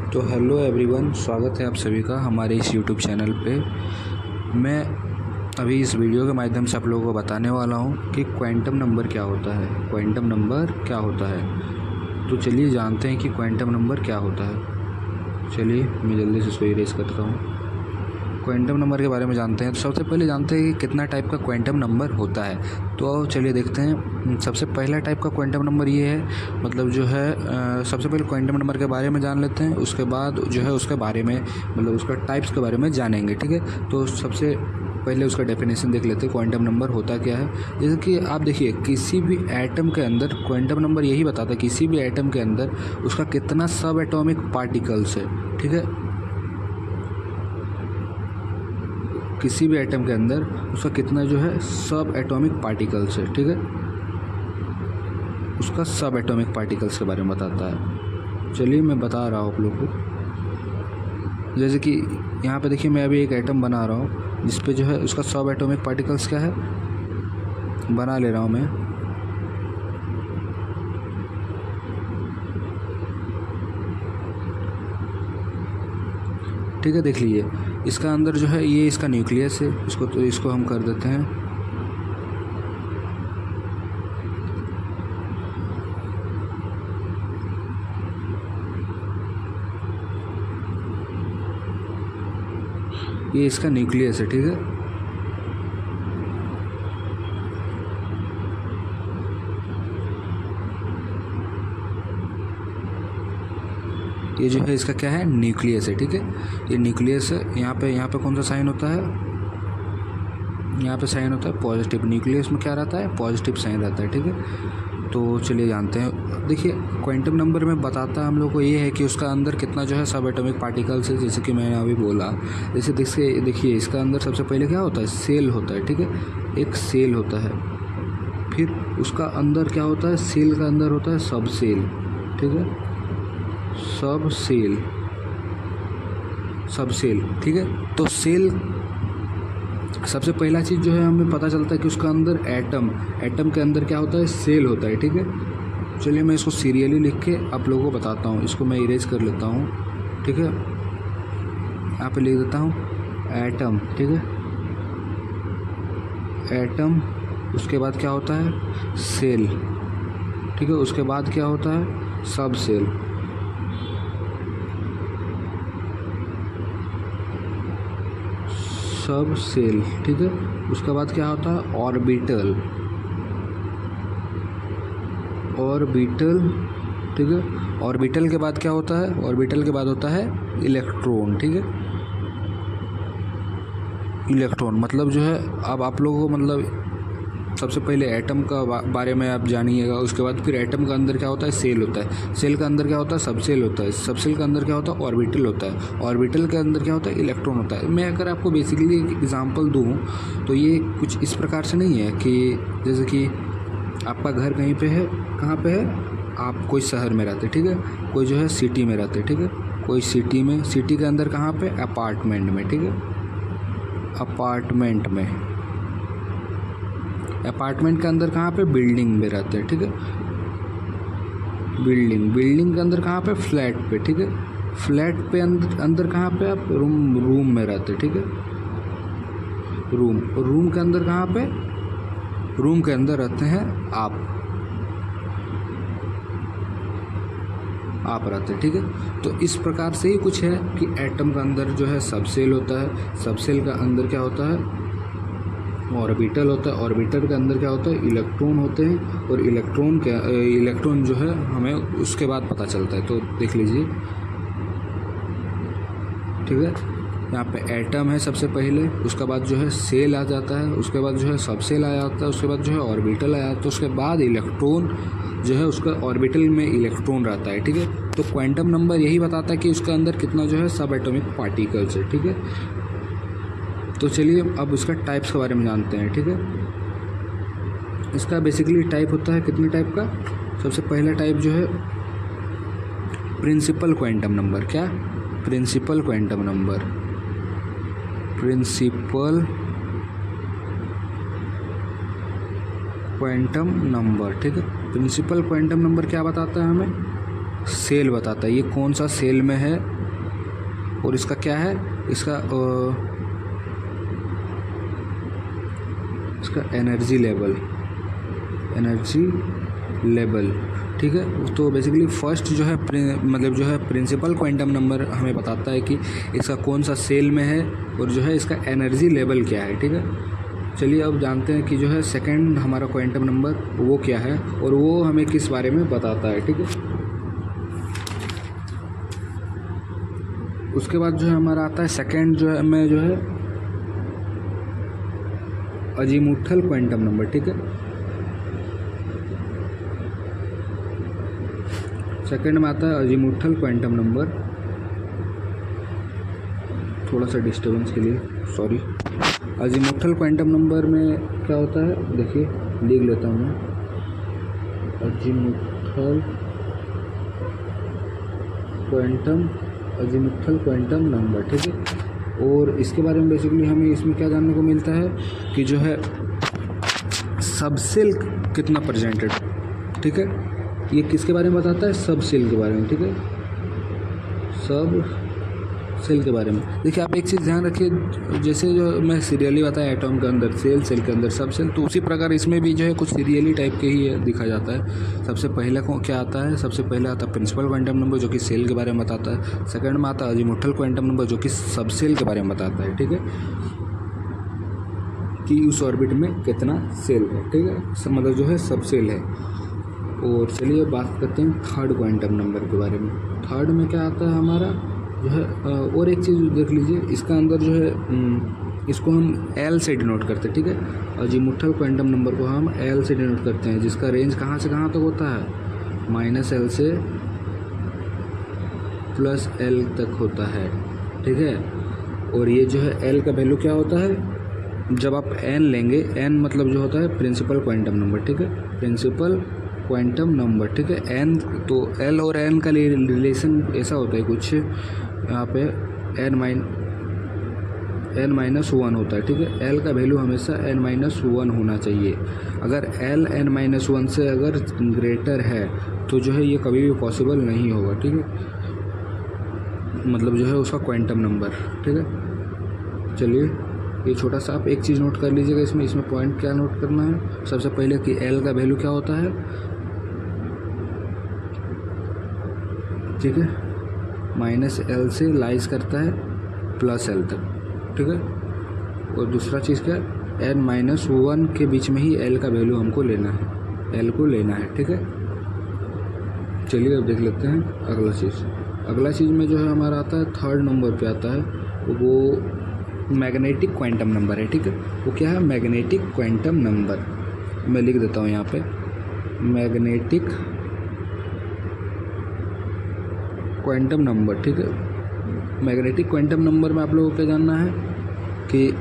तो hello everyone, स्वागत है आप सभी का हमारे इस यूट्यूब चैनल पे। मैं अभी इस वीडियो के माध्यम से आप लोगों को बताने वाला हूँ कि क्वांटम नंबर क्या होता है। क्वांटम नंबर क्या होता है, तो चलिए जानते हैं कि क्वांटम नंबर क्या होता है। चलिए मैं जल्दी से इसको इरेज करता हूँ। क्वांटम नंबर के बारे में जानते हैं। तो सबसे पहले जानते हैं कि कितना टाइप का क्वांटम नंबर होता है। तो चलिए देखते हैं। सबसे पहला टाइप का क्वांटम नंबर ये है, मतलब जो है सबसे पहले क्वांटम नंबर के बारे में जान लेते हैं। उसके बाद जो है उसके बारे में, मतलब उसका टाइप्स के बारे में जानेंगे, ठीक है। तो सबसे पहले उसका डेफिनेशन देख लेते हैं, क्वांटम नंबर होता क्या है। जैसे कि आप देखिए, किसी भी एटम के अंदर क्वांटम नंबर यही बताता है किसी भी एटम के अंदर उसका कितना सब एटॉमिक पार्टिकल्स है, ठीक है। किसी भी एटम के अंदर उसका कितना जो है सब एटॉमिक पार्टिकल्स है, ठीक है। उसका सब एटॉमिक पार्टिकल्स के बारे में बताता है। चलिए मैं बता रहा हूँ आप लोगों को। जैसे कि यहाँ पे देखिए, मैं अभी एक एटम बना रहा हूँ जिस पे जो है उसका सब एटॉमिक पार्टिकल्स क्या है बना ले रहा हूँ मैं। ठीक है, देख लीजिए इसका अंदर जो है ये इसका न्यूक्लियस है। इसको हम कर देते हैं। ये इसका न्यूक्लियस है, ठीक है। ये जो है इसका क्या है, न्यूक्लियस है, ठीक है। ये न्यूक्लियस है। यहाँ पे कौन सा साइन होता है, यहाँ पे साइन होता है पॉजिटिव। न्यूक्लियस में क्या रहता है, पॉजिटिव साइन रहता है, ठीक है। तो चलिए जानते हैं। देखिए क्वांटम नंबर में बताता है हम लोग को ये है कि उसका अंदर कितना जो है सब एटॉमिक पार्टिकल्स है। जैसे कि मैंने अभी बोला, जैसे देखिए इसका अंदर सबसे पहले क्या होता है, सेल होता है, ठीक है। एक सेल होता है, फिर उसका अंदर क्या होता है, सेल का अंदर होता है सब सेल, ठीक है। सब सेल, ठीक है। तो सेल सबसे पहला चीज़ जो है हमें पता चलता है कि उसका अंदर एटम के अंदर क्या होता है, सेल होता है, ठीक है। चलिए मैं इसको सीरियली लिख के आप लोगों को बताता हूँ। इसको मैं इरेज कर लेता हूँ, ठीक है। यहाँ पे लिख देता हूँ एटम, ठीक है। एटम, उसके बाद क्या होता है, सेल, ठीक है। उसके बाद क्या होता है, सब सेल, सब सेल, ठीक है। उसके बाद क्या होता है, ऑर्बिटल, ठीक है। ऑर्बिटल के बाद क्या होता है, ऑर्बिटल के बाद होता है इलेक्ट्रॉन, ठीक है। इलेक्ट्रॉन मतलब जो है, अब आप लोगों को मतलब सबसे पहले एटम का बारे में आप जानिएगा। उसके बाद फिर एटम का अंदर क्या होता है, सेल होता है। सेल का अंदर क्या होता है, सब सेल होता है। सब सेल का अंदर क्या होता है, ऑर्बिटल होता है। ऑर्बिटल के अंदर क्या होता है, इलेक्ट्रॉन होता है। मैं अगर आपको बेसिकली एक एग्जांपल दूं तो ये कुछ इस प्रकार से नहीं है कि जैसे कि आपका घर कहीं पे है, कहाँ पे है, आप कोई शहर में रहते, ठीक है। कोई जो है सिटी में रहते, ठीक है। कोई सिटी में, सिटी के अंदर कहाँ पे, अपार्टमेंट में, ठीक है। अपार्टमेंट में, अपार्टमेंट के अंदर कहाँ पे, बिल्डिंग में रहते हैं, ठीक है। बिल्डिंग के अंदर कहाँ पे, फ्लैट पे, ठीक है। फ्लैट पे अंदर कहाँ पे, आप रूम में रहते हैं, ठीक है। रूम के अंदर कहाँ पे, रूम के अंदर रहते हैं आप रहते हैं, ठीक है। तो इस प्रकार से ही कुछ है कि एटम का अंदर जो है सब सेल होता है। सब सेल का अंदर क्या होता है, ऑर्बिटल होता है। ऑर्बिटल के अंदर क्या होता है, इलेक्ट्रॉन होते हैं। और इलेक्ट्रॉन जो है हमें उसके बाद पता चलता है। तो देख लीजिए, ठीक है। यहाँ पे एटम है सबसे पहले, उसके बाद जो है सेल आ जाता है, उसके बाद जो है सब सेल आ जाता है, उसके बाद जो है ऑर्बिटल आया जाता है, उसके बाद इलेक्ट्रॉन जो है उसका ऑर्बिटल में इलेक्ट्रॉन रहता है, ठीक है। तो क्वांटम नंबर यही बताता है कि उसके अंदर कितना जो है सब एटॉमिक पार्टिकल्स है, ठीक है। तो चलिए अब इसका टाइप्स के बारे में जानते हैं, ठीक है। इसका बेसिकली टाइप होता है कितने टाइप का। सबसे पहला टाइप जो है प्रिंसिपल क्वांटम नंबर। क्या, principal quantum number. Principal quantum number, ठीक है। प्रिंसिपल क्वांटम नंबर क्या बताता है हमें, सेल बताता है। ये कौन सा सेल में है और इसका क्या है, इसका एनर्जी लेवल, ठीक है। तो बेसिकली फर्स्ट जो है मतलब जो है प्रिंसिपल क्वांटम नंबर हमें बताता है कि इसका कौन सा सेल में है और जो है इसका एनर्जी लेवल क्या है, ठीक है। चलिए अब जानते हैं कि जो है सेकंड हमारा क्वांटम नंबर वो क्या है और वो हमें किस बारे में बताता है, ठीक है। उसके बाद जो है हमारा आता है सेकंड जो है में जो है अजीमुथल क्वांटम नंबर, ठीक है। सेकंड में आता है अजीमुथल क्वांटम नंबर, थोड़ा सा डिस्टर्बेंस के लिए सॉरी। अजीमुथल क्वांटम नंबर में क्या होता है, देखिए लिख लेता हूँ मैं, अजीमुथल क्वांटम नंबर, ठीक है। और इसके बारे में बेसिकली हमें इसमें क्या जानने को मिलता है कि जो है सबसेल कितना प्रेजेंटेड, ठीक है। ये किसके बारे में बताता है, सब सेल के बारे में, ठीक है, सब सेल के बारे में। देखिए आप एक चीज़ ध्यान रखिए, जैसे जो मैं सीरियली बताया एटॉम के अंदर सेल के अंदर सब सेल, तो उसी प्रकार इसमें भी जो है कुछ सीरियली टाइप के ही दिखा जाता है। सबसे पहले को क्या आता है, सबसे पहले आता है प्रिंसिपल क्वांटम नंबर जो कि सेल के बारे में बताता है। सेकंड में आता है अजीमुथल क्वांटम नंबर जो कि सब सेल के बारे में बताता है, ठीक है, कि उस ऑर्बिट में कितना सेल है, ठीक है, मतलब जो है सब सेल है। और चलिए बात करते हैं थर्ड क्वांटम नंबर के बारे में। थर्ड में क्या आता है हमारा जो है, और एक चीज़ देख लीजिए, इसका अंदर जो है इसको हम L से डिनोट करते हैं, ठीक है। अजीमुथल क्वांटम नंबर को हम L से डिनोट करते हैं, जिसका रेंज कहाँ से कहाँ तक होता है, -L से +L तक होता है, ठीक है। और ये जो है L का वैल्यू क्या होता है, जब आप n लेंगे, n मतलब जो होता है प्रिंसिपल क्वांटम नंबर, ठीक है, प्रिंसिपल क्वांटम नंबर, ठीक है। n तो l और n का रिलेशन ऐसा होता है कुछ यहाँ पे n-1 होता है, ठीक है। l का वैल्यू हमेशा n-1 होना चाहिए। अगर l n-1 से अगर ग्रेटर है तो जो है ये कभी भी पॉसिबल नहीं होगा, ठीक है, मतलब जो है उसका क्वांटम नंबर, ठीक है। चलिए ये छोटा सा आप एक चीज़ नोट कर लीजिएगा, इसमें पॉइंट क्या नोट करना है, सबसे पहले कि L का वैल्यू क्या होता है, ठीक है, -L से लाइज करता है +L तक, ठीक है। और दूसरा चीज़ क्या, n-1 के बीच में ही L का वैल्यू हमको लेना है, L को लेना है, ठीक है। चलिए अब देख लेते हैं अगला चीज़ में जो है हमारा आता है थर्ड नंबर पे आता है, वो मैग्नेटिक क्वांटम नंबर है, ठीक है। वो क्या है, मैग्नेटिक क्वांटम नंबर, मैं लिख देता हूँ यहाँ पे, मैग्नेटिक क्वांटम नंबर, ठीक है। मैग्नेटिक क्वांटम नंबर में आप लोगों को क्या जानना है कि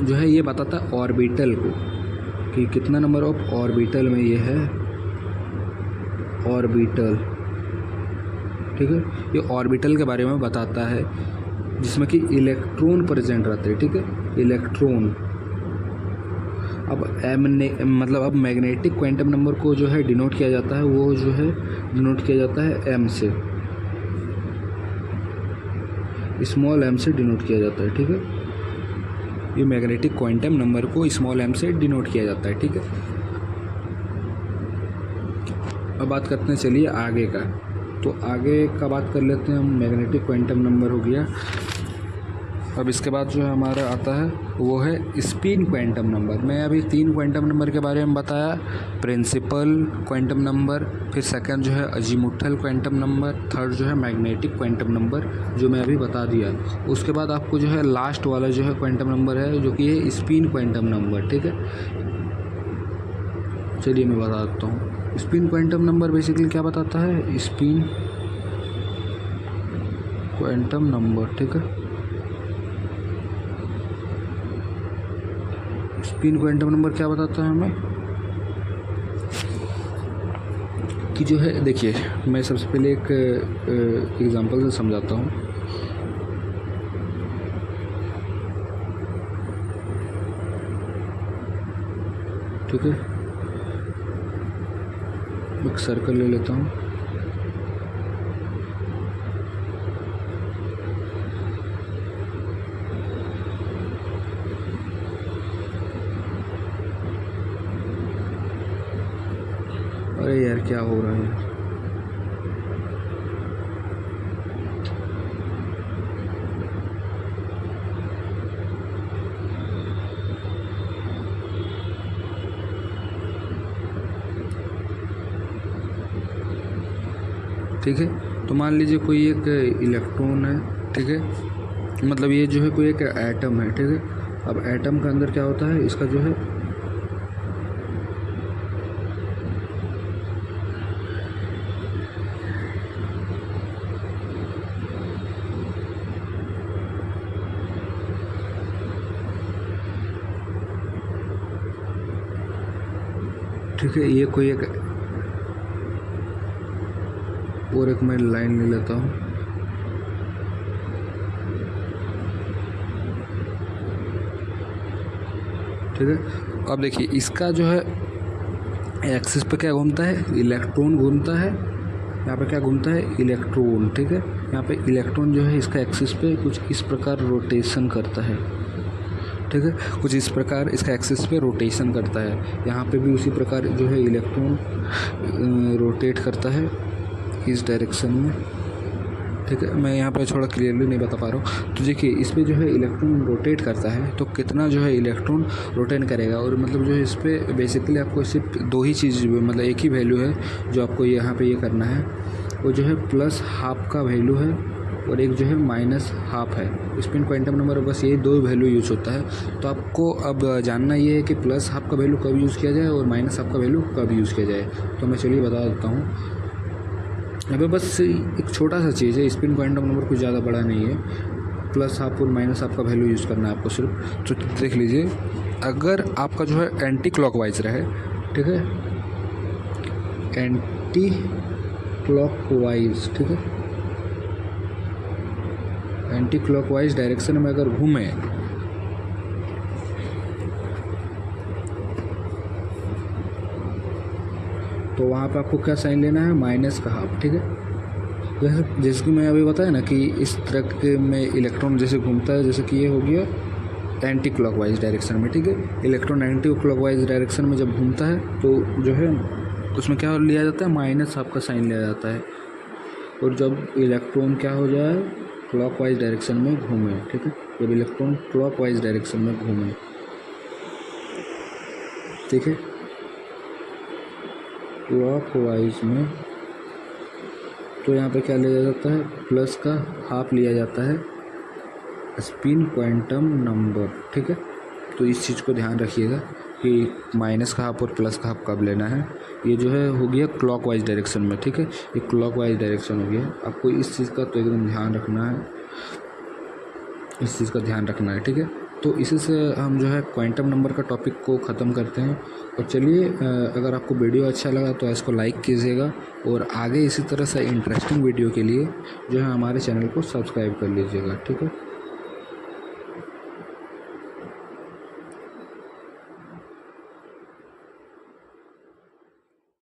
जो है ये बताता है ऑर्बिटल को, कि कितना नंबर ऑफ ऑर्बिटल में ये है, ऑर्बिटल, ठीक है। ये ऑर्बिटल के बारे में बताता है जिसमें कि इलेक्ट्रॉन प्रेजेंट रहते हैं, ठीक है, इलेक्ट्रॉन। अब मैग्नेटिक क्वांटम नंबर को जो है डिनोट किया जाता है, वो जो है डिनोट किया जाता है m से, स्मॉल m से डिनोट किया जाता है, ठीक है। ये मैग्नेटिक क्वांटम नंबर को स्मॉल m से डिनोट किया जाता है, ठीक है। अब बात करते हैं चलिए आगे का, तो आगे का बात कर लेते हैं हम। मैग्नेटिक क्वांटम नंबर हो गया। अब इसके बाद जो हमारा आता है वो है स्पिन क्वांटम नंबर। मैं अभी 3 क्वांटम नंबर के बारे में बताया, प्रिंसिपल क्वांटम नंबर, फिर सेकंड जो है अजीमुथल क्वांटम नंबर, थर्ड जो है मैग्नेटिक क्वांटम नंबर जो मैं अभी बता दिया। उसके बाद आपको जो है लास्ट वाला जो है क्वांटम नंबर है जो कि है स्पिन क्वांटम नंबर, ठीक है। चलिए मैं बता देता हूँ। स्पिन क्वांटम नंबर बेसिकली क्या बताता है, स्पिन क्वांटम नंबर, ठीक है। स्पिन क्वांटम नंबर क्या बताता है हमें कि जो है, देखिए मैं सबसे पहले एक एग्जांपल से समझाता हूँ। ठीक है, एक सर्कल ले लेता हूँ। अरे यार क्या हो रहा है। ठीक है, तो मान लीजिए कोई एक इलेक्ट्रॉन है, ठीक है, मतलब ये जो है कोई एक एटम है, ठीक है। अब एटम के अंदर क्या होता है, इसका जो है ठीक है, ये कोई एक और एक मैं लाइन ले लेता हूँ। ठीक है, अब देखिए इसका जो है एक्सिस पे क्या घूमता है, इलेक्ट्रॉन घूमता है। यहाँ पे क्या घूमता है, इलेक्ट्रॉन। ठीक है, यहाँ पे इलेक्ट्रॉन जो है इसका एक्सिस पे कुछ इस प्रकार रोटेशन करता है। ठीक है, कुछ इस प्रकार इसका एक्सिस पे रोटेशन करता है। यहाँ पे भी उसी प्रकार जो है इलेक्ट्रॉन रोटेट करता है इस डायरेक्शन में। ठीक है, मैं यहाँ पे थोड़ा क्लियरली नहीं बता पा रहा हूँ। तो देखिए इस पर जो है इलेक्ट्रॉन रोटेट करता है, तो कितना जो है इलेक्ट्रॉन रोटेट करेगा। और मतलब जो है इस पर बेसिकली आपको सिर्फ दो ही चीज़, मतलब एक ही वैल्यू है जो आपको यहाँ पे ये करना है, वो जो है प्लस हाफ का वैल्यू है और एक जो है माइनस हाफ है। स्पिन क्वांटम नंबर बस ये दो वैल्यू यूज होता है। तो आपको अब जानना ये है कि प्लस हाफ का वैल्यू कब यूज़ किया जाए और माइनस हाफ का वैल्यू कब यूज़ किया जाए। तो मैं चलिए बता देता हूँ। अभी बस एक छोटा सा चीज़ है, स्पिन क्वांटम नंबर कुछ ज़्यादा बड़ा नहीं है। प्लस हाफ और माइनस हाफ का वैल्यू यूज़ करना है आपको सिर्फ। तो देख लीजिए, अगर आपका जो है एंटी क्लॉकवाइज रहे, ठीक है, एंटी क्लॉकवाइज, ठीक है, एंटी क्लॉकवाइज डायरेक्शन में अगर घूमे तो वहाँ पे आपको क्या साइन लेना है, माइनस का हाफ। ठीक है, जैसे कि मैं अभी बताया ना कि इस तरह के में इलेक्ट्रॉन जैसे घूमता है, जैसे कि ये हो गया एंटी क्लॉकवाइज डायरेक्शन में। ठीक है, इलेक्ट्रॉन एंटी क्लॉकवाइज डायरेक्शन में जब घूमता है तो जो है उसमें क्या लिया जाता है, माइनस हाफ का साइन लिया जाता है। और जब इलेक्ट्रॉन क्या हो जाए, क्लॉकवाइज डायरेक्शन में घूमे, ठीक है, जब इलेक्ट्रॉन क्लॉकवाइज डायरेक्शन में घूमे, ठीक है, क्लॉकवाइज में, तो यहाँ पे क्या लिया जाता है, प्लस का हाफ लिया जाता है स्पिन क्वांटम नंबर। ठीक है, तो इस चीज़ को ध्यान रखिएगा कि माइनस का हाफ और प्लस का हाफ कब लेना है। ये जो है हो गया क्लॉकवाइज डायरेक्शन में। ठीक है, ये क्लॉकवाइज डायरेक्शन हो गया। आपको इस चीज़ का तो एकदम ध्यान रखना है, इस चीज़ का ध्यान रखना है। ठीक है, तो इसी से हम जो है क्वांटम नंबर का टॉपिक को ख़त्म करते हैं। और चलिए, अगर आपको वीडियो अच्छा लगा तो इसको लाइक कीजिएगा और आगे इसी तरह से इंटरेस्टिंग वीडियो के लिए जो है हमारे चैनल को सब्सक्राइब कर लीजिएगा। ठीक है।